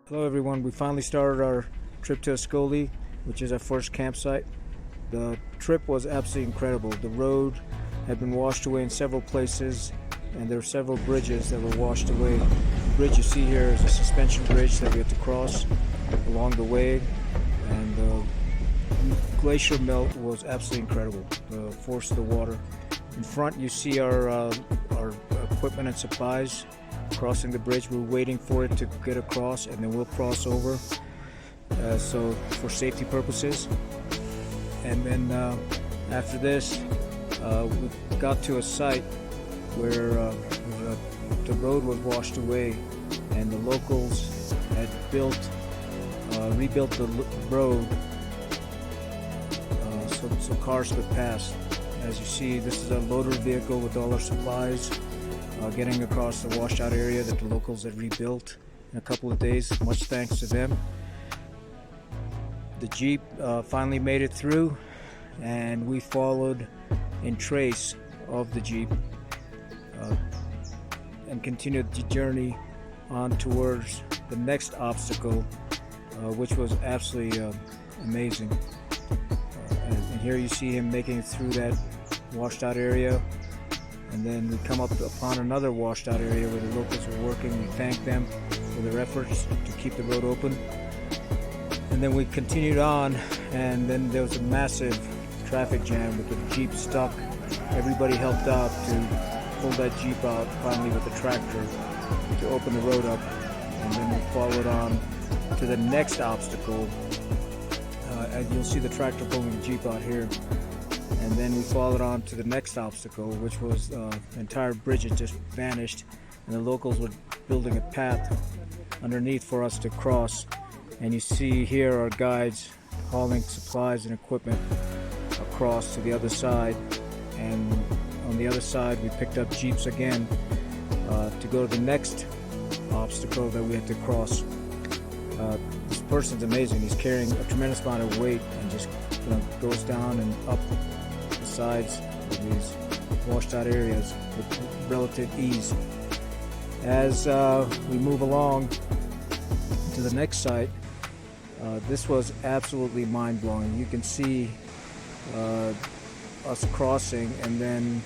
Hello everyone, we finally started our trip to Askole, which is our first campsite. The trip was absolutely incredible. The road had been washed away in several places, and there were several bridges that were washed away. The bridge you see here is a suspension bridge that we had to cross along the way, and the glacier melt was absolutely incredible, the force of the water. In front you see our equipment and supplies crossing the bridge. We're waiting for it to get across, and then we'll cross over, so for safety purposes. And then after this we got to a site where the road was washed away, and the locals had rebuilt the road so cars could pass. As you see, this is a loader vehicle with all our supplies getting across the washed out area that the locals had rebuilt in a couple of days. Much thanks to them. The Jeep finally made it through, and we followed in trace of the Jeep and continued the journey on towards the next obstacle, which was absolutely amazing. And here you see him making it through that washed out area. And then we come up upon another washed out area where the locals were working. We thank them for their efforts to keep the road open. And then we continued on, and then there was a massive traffic jam with the Jeep stuck. Everybody helped out to pull that Jeep out, finally with the tractor, to open the road up. And then we followed on to the next obstacle. As you'll see the tractor pulling the Jeep out here. And then we followed on to the next obstacle, which was the entire bridge had just vanished, and the locals were building a path underneath for us to cross. And you see here our guides hauling supplies and equipment across to the other side. And on the other side we picked up Jeeps again to go to the next obstacle that we had to cross. This person's amazing. He's carrying a tremendous amount of weight and just goes down and up the sides of these washed out areas with relative ease. As we move along to the next site, this was absolutely mind-blowing. You can see us crossing, and then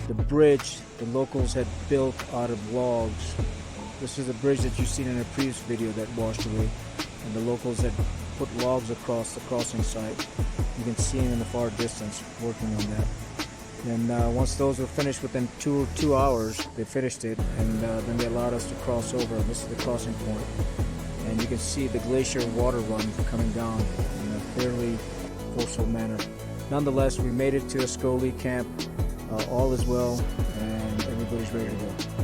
the bridge the locals had built out of logs. This is a bridge that you've seen in a previous video that washed away, and the locals had put logs across the crossing site. You can see them in the far distance working on that. And once those were finished, within two hours, they finished it, and then they allowed us to cross over. This is the crossing point, and you can see the glacier water run coming down in a fairly forceful manner. Nonetheless, we made it to Askole camp. All is well, and everybody's ready to go.